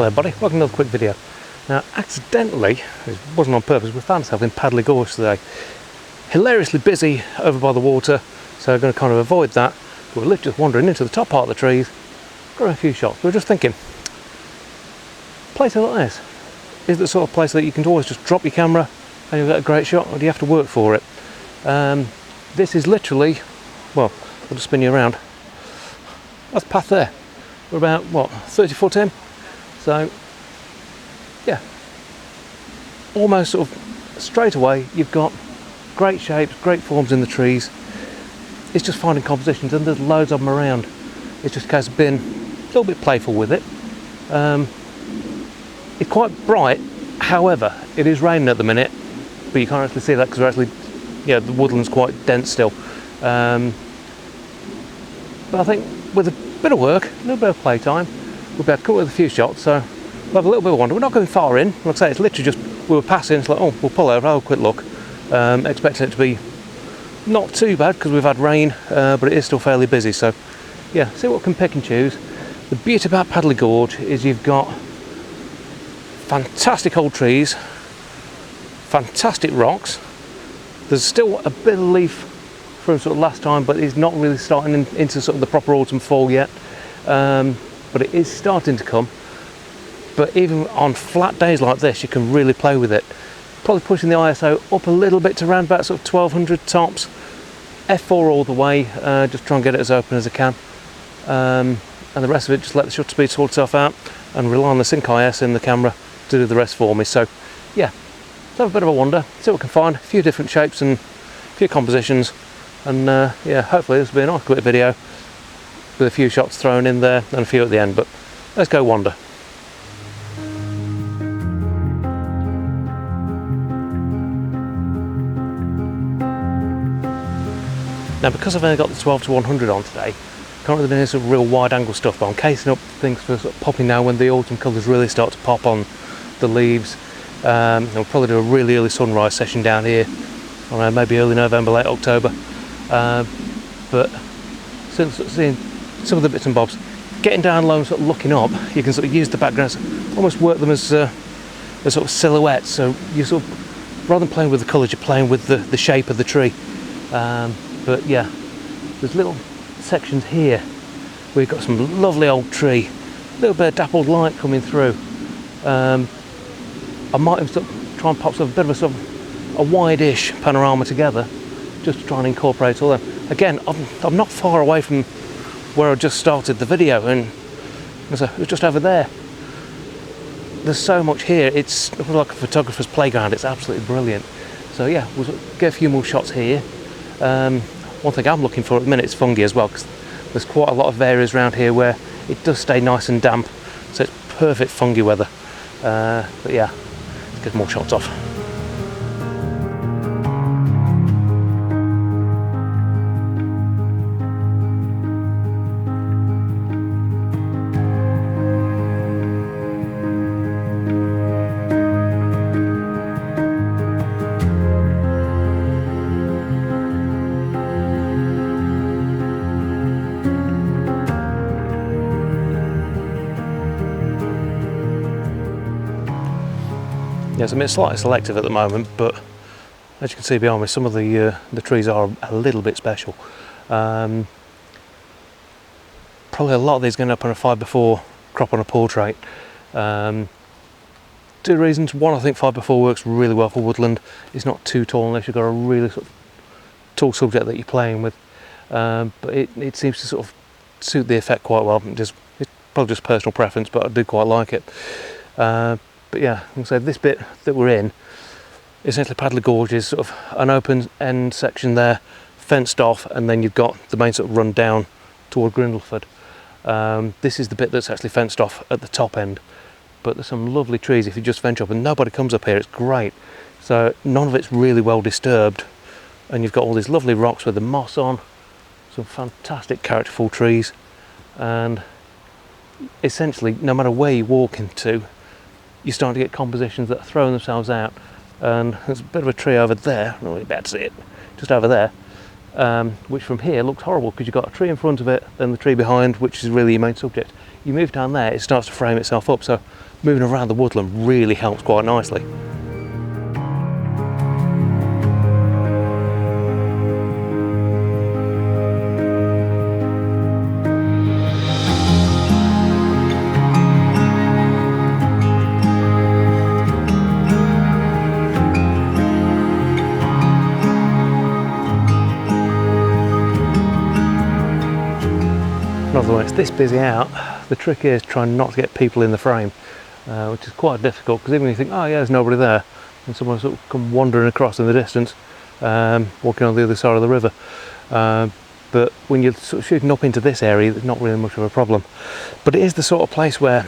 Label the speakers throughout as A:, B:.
A: Hello everybody, welcome to another quick video. Now accidentally, it wasn't on purpose, we found ourselves in Padley Gorge today. Hilariously busy over by the water, so we're going to kind of avoid that. We're literally just wandering into the top part of the trees, got a few shots. We were just thinking, places like this, is the sort of place that you can always just drop your camera and you'll get a great shot, or do you have to work for it? This is literally, well, I'll just spin you around. That's the path there. We're about, what, 30 foot in? So, yeah, almost sort of straight away you've got great shapes, great forms in the trees. It's just finding compositions, and there's loads of them around. It's just a case of being a little bit playful with it. It's quite bright, however, it is raining at the minute, but you can't actually see that because we're actually, yeah, the woodland's quite dense still. But I think with a bit of work, a little bit of playtime, we'll be able to come up with a few shots, so we'll have a little bit of wander. We're not going far in, like I say, it's literally just, we were passing, it's like, oh, we'll pull over, have a quick look. Expecting it to be not too bad because we've had rain, but it is still fairly busy, so yeah, see what we can pick and choose. The beauty about Padley Gorge is you've got fantastic old trees, fantastic rocks. There's still a bit of leaf from sort of last time, but it's not really starting into sort of the proper autumn fall yet. But it is starting to come. But even on flat days like this, you can really play with it. Probably pushing the ISO up a little bit to around about sort of 1200 tops. F4 all the way, just try and get it as open as I can. And the rest of it, just let the shutter speed sort itself out and rely on the Sync IS in the camera to do the rest for me. So yeah, let's have a bit of a wander, see what we can find, a few different shapes and a few compositions. And yeah, hopefully this will be a nice quick video with a few shots thrown in there and a few at the end, but let's go wander. Now, because I've only got the 12 to 100 on today, can't really do any sort of real wide angle stuff, but I'm casing up things for sort of popping now when the autumn colours really start to pop on the leaves. I'll probably do a really early sunrise session down here, I don't know, maybe early November, late October. But since seeing some of the bits and bobs, getting down low and sort of looking up, you can sort of use the backgrounds, almost work them as sort of silhouettes. So you sort of, rather than playing with the colours, you're playing with the shape of the tree. But yeah, there's little sections here where you've got some lovely old tree, a little bit of dappled light coming through. I might have sort of try and pop sort of a bit of a sort of a wide-ish panorama together, just to try and incorporate all them. Again, I'm not far away from where I just started the video, and it was just over there. There's so much here, it's like a photographer's playground, it's absolutely brilliant. So yeah, we'll get a few more shots here. One thing I'm looking for at the minute is fungi as well, because there's quite a lot of areas around here where it does stay nice and damp, so it's perfect fungi weather. But yeah, let's get more shots off. Yes, I mean, it's slightly selective at the moment, but as you can see behind me, some of the trees are a little bit special. Probably a lot of these going up on a 5x4 crop on a portrait. Two reasons. One, I think 5x4 works really well for woodland. It's not too tall unless you've got a really sort of tall subject that you're playing with. But it seems to sort of suit the effect quite well. It's probably just personal preference, but I do quite like it. But yeah, so this bit that we're in, essentially Padley Gorge is sort of an open end section there, fenced off, and then you've got the main sort of run down toward Grindleford. This is the bit that's actually fenced off at the top end, but there's some lovely trees if you just venture up, and nobody comes up here, it's great. So none of it's really well disturbed, and you've got all these lovely rocks with the moss on, some fantastic characterful trees, and essentially no matter where you walk into, you're starting to get compositions that are throwing themselves out. And there's a bit of a tree over there, I don't know if you're about to see it, just over there, which from here looks horrible because you've got a tree in front of it and the tree behind, which is really your main subject. You move down there, it starts to frame itself up. So moving around the woodland really helps quite nicely. Another one, it's this busy out, the trick is trying not to get people in the frame, which is quite difficult, because even when you think, oh yeah, there's nobody there, and someone sort of come wandering across in the distance, walking on the other side of the river. But when you're sort of shooting up into this area, there's not really much of a problem. But it is the sort of place where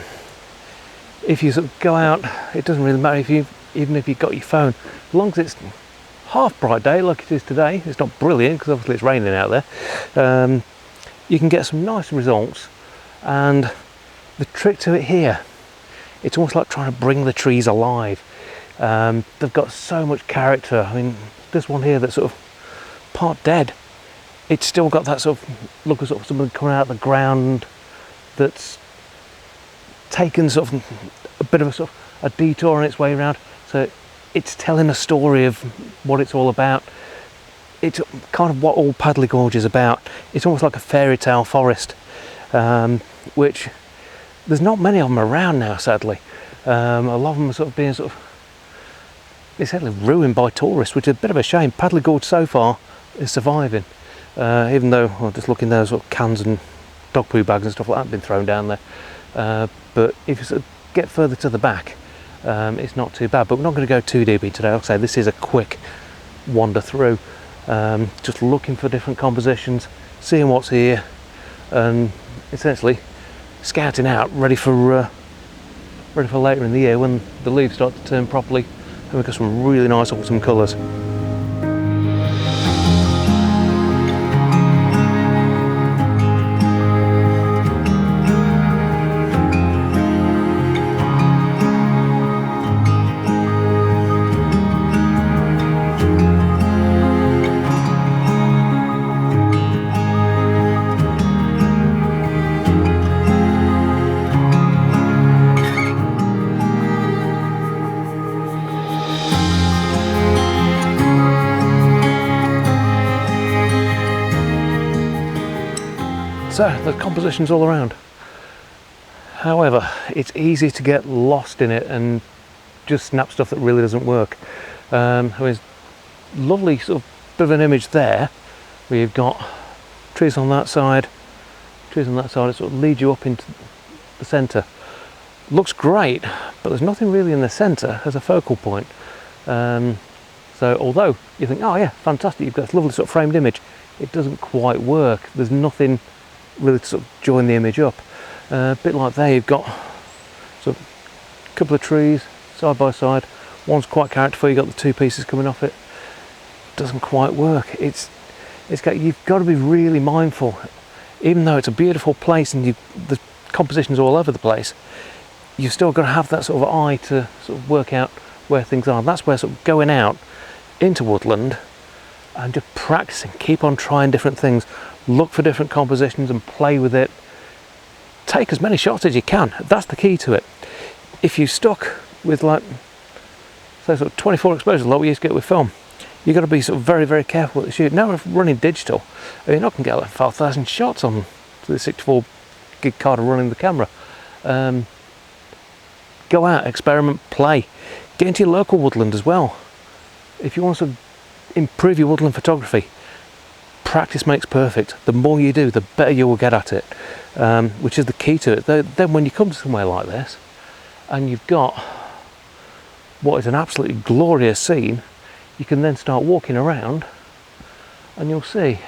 A: if you sort of go out, it doesn't really matter even if you've got your phone, as long as it's half bright day like it is today. It's not brilliant because obviously it's raining out there. You can get some nice results, and the trick to it here, it's almost like trying to bring the trees alive. They've got so much character. I mean, this one here that's sort of part dead, it's still got that sort of look of something coming out of the ground that's taken sort of a bit of a detour on its way around. So it's telling a story of what it's all about. It's kind of what all Padley Gorge is about. It's almost like a fairy tale forest, which there's not many of them around now, sadly. A lot of them are sort of being essentially ruined by tourists, which is a bit of a shame. Padley Gorge so far is surviving, even though, well, just looking there, sort of cans and dog poo bags and stuff like that have been thrown down there. But if you sort of get further to the back, it's not too bad. But we're not going to go too deep today. Like I say, this is a quick wander through. Just looking for different compositions, seeing what's here, and essentially scouting out, ready for later in the year when the leaves start to turn properly, and we've got some really nice autumn colours. So the composition's all around. However, it's easy to get lost in it and just snap stuff that really doesn't work. I mean, it's lovely sort of bit of an image there where you've got trees on that side, trees on that side. It sort of leads you up into the centre. Looks great, but there's nothing really in the centre as a focal point. So although you think, oh yeah, fantastic, you've got this lovely sort of framed image, it doesn't quite work. There's nothing really to sort of join the image up. A bit like there, you've got sort of a couple of trees side by side. One's quite characterful, you've got the two pieces coming off it. Doesn't quite work. You've got to be really mindful. Even though it's a beautiful place and the composition's all over the place, you've still got to have that sort of eye to sort of work out where things are. And that's where sort of going out into woodland and just practicing, keep on trying different things, look for different compositions and play with it. Take as many shots as you can. That's the key to it. If you're stuck with like, say, sort of 24 exposures like we used to get with film, you've got to be sort of very, very careful what you shoot. Now we're running digital, you're not going to get like 5,000 shots on the 64 gig card running the camera. Go out, experiment, play. Get into your local woodland as well. If you want to improve your woodland photography, practice makes perfect. The more you do, the better you will get at it, which is the key to it. Then when you come to somewhere like this and you've got what is an absolutely glorious scene, you can then start walking around and you'll see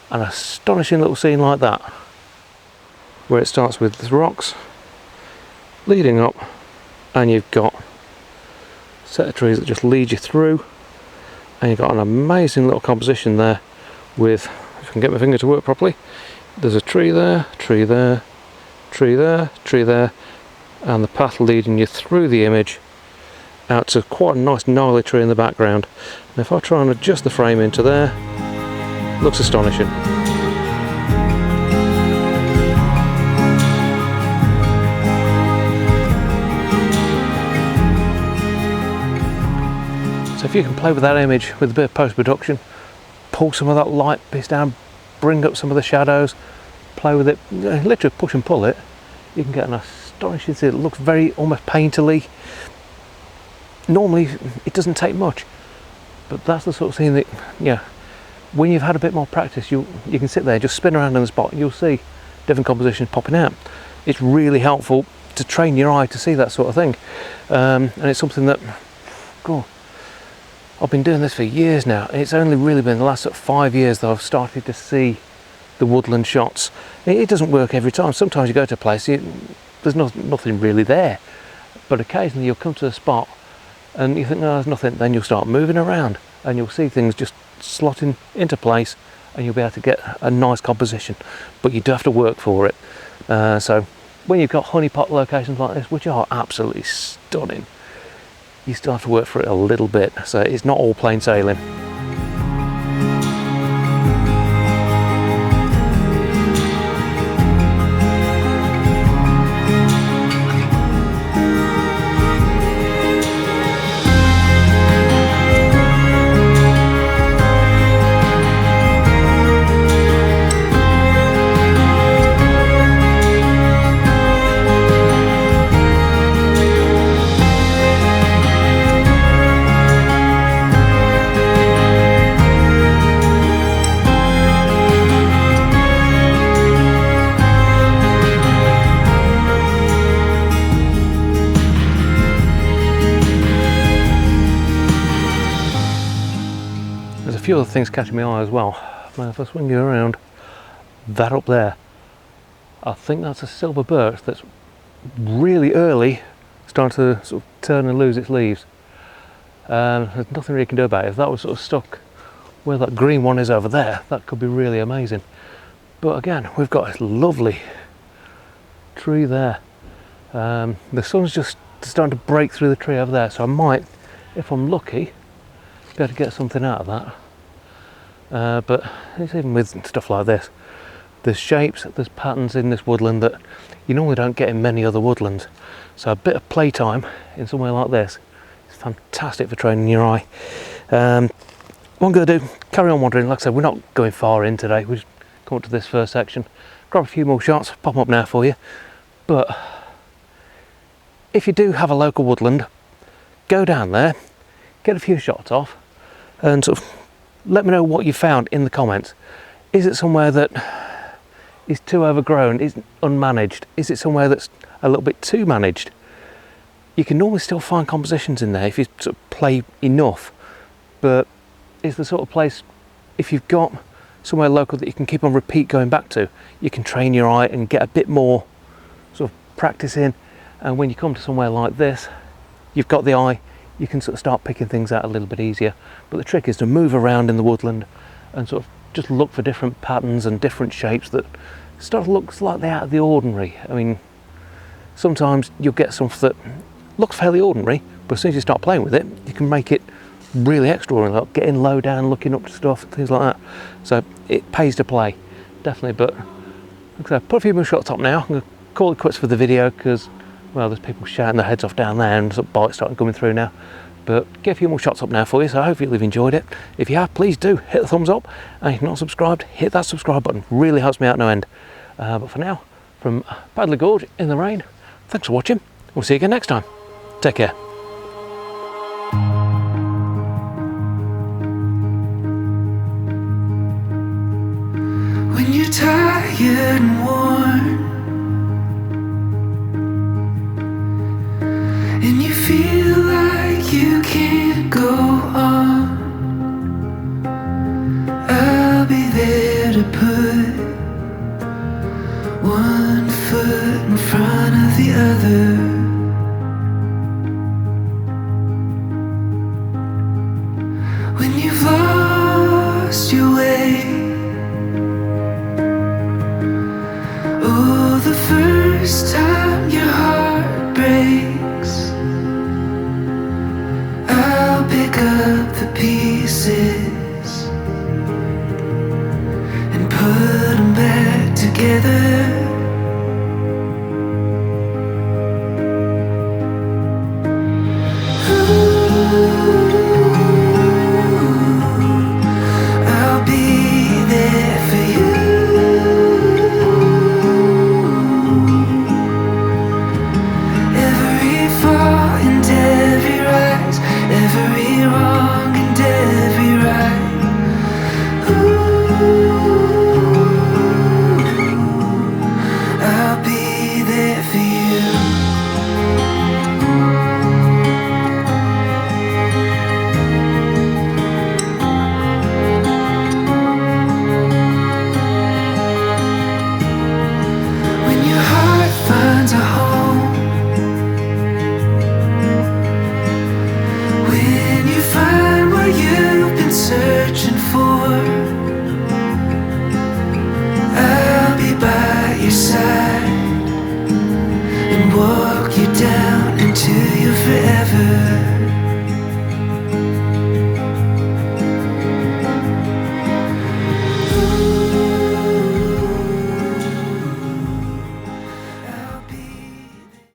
A: an astonishing little scene like that, where it starts with the rocks leading up and you've got a set of trees that just lead you through, and you've got an amazing little composition there with, if I can get my finger to work properly, there's a tree there, tree there, tree there, tree there, and the path leading you through the image out to quite a nice gnarly tree in the background. And if I try and adjust the frame into there, looks astonishing. So if you can play with that image with a bit of post-production, pull some of that light bits down, bring up some of the shadows, play with it, literally push and pull it, you can get an astonishing thing. It looks very almost painterly. Normally it doesn't take much, but that's the sort of thing that, yeah, when you've had a bit more practice, you can sit there, just spin around in the spot, and you'll see different compositions popping out. It's really helpful to train your eye to see that sort of thing, and it's something that, God, I've been doing this for years now, and it's only really been the last sort of 5 years that I've started to see the woodland shots. It doesn't work every time. Sometimes you go to a place, there's nothing really there, but occasionally you'll come to a spot and you think, no, there's nothing, then you'll start moving around and you'll see things just slotting into place, and you'll be able to get a nice composition, but you do have to work for it. So when you've got honeypot locations like this, which are absolutely stunning, you still have to work for it a little bit, so it's not all plain sailing. There's a few other things catching my eye as well. Now if I swing you around, that up there, I think that's a silver birch that's really early starting to sort of turn and lose its leaves. There's nothing really you can do about it. If that was sort of stuck where that green one is over there, that could be really amazing. But again, we've got this lovely tree there. The sun's just starting to break through the tree over there, so I might, if I'm lucky, be able to get something out of that. But it's even with stuff like this, there's shapes, there's patterns in this woodland that you normally don't get in many other woodlands. So a bit of playtime in somewhere like this is fantastic for training your eye. What I'm going to do, carry on wandering. Like I said, we're not going far in today. We just come up to this first section, grab a few more shots, pop them up now for you. But if you do have a local woodland, go down there, get a few shots off, and sort of let me know what you found in the comments. Is it somewhere that is too overgrown, is unmanaged? Is it somewhere that's a little bit too managed? You can normally still find compositions in there if you sort of play enough, but it's the sort of place, if you've got somewhere local that you can keep on repeat going back to, you can train your eye and get a bit more sort of practice in, and when you come to somewhere like this, you've got the eye, you can sort of start picking things out a little bit easier. But the trick is to move around in the woodland and sort of just look for different patterns and different shapes that start to look slightly out of the ordinary. I mean, sometimes you'll get something that looks fairly ordinary, but as soon as you start playing with it, you can make it really extraordinary, like getting low down, looking up to stuff, things like that. So it pays to play, definitely. But like I said, put a few more shots up now. I'm going to call it quits for the video because, well, there's people shouting their heads off down there and sort of bites starting coming through now. But get a few more shots up now for you, so hopefully you've enjoyed it. If you have, please do hit the thumbs up, and if you're not subscribed, hit that subscribe button. Really helps me out no end. But for now, from Padley Gorge in the rain, thanks for watching. We'll see you again next time. Take care.
B: When you're tired and worn, and you feel like you can't go on, I'll be there to put one foot in front of the other. When you've lost your way, oh, the first time your heart breaks, I'll pick up the pieces and put them back together.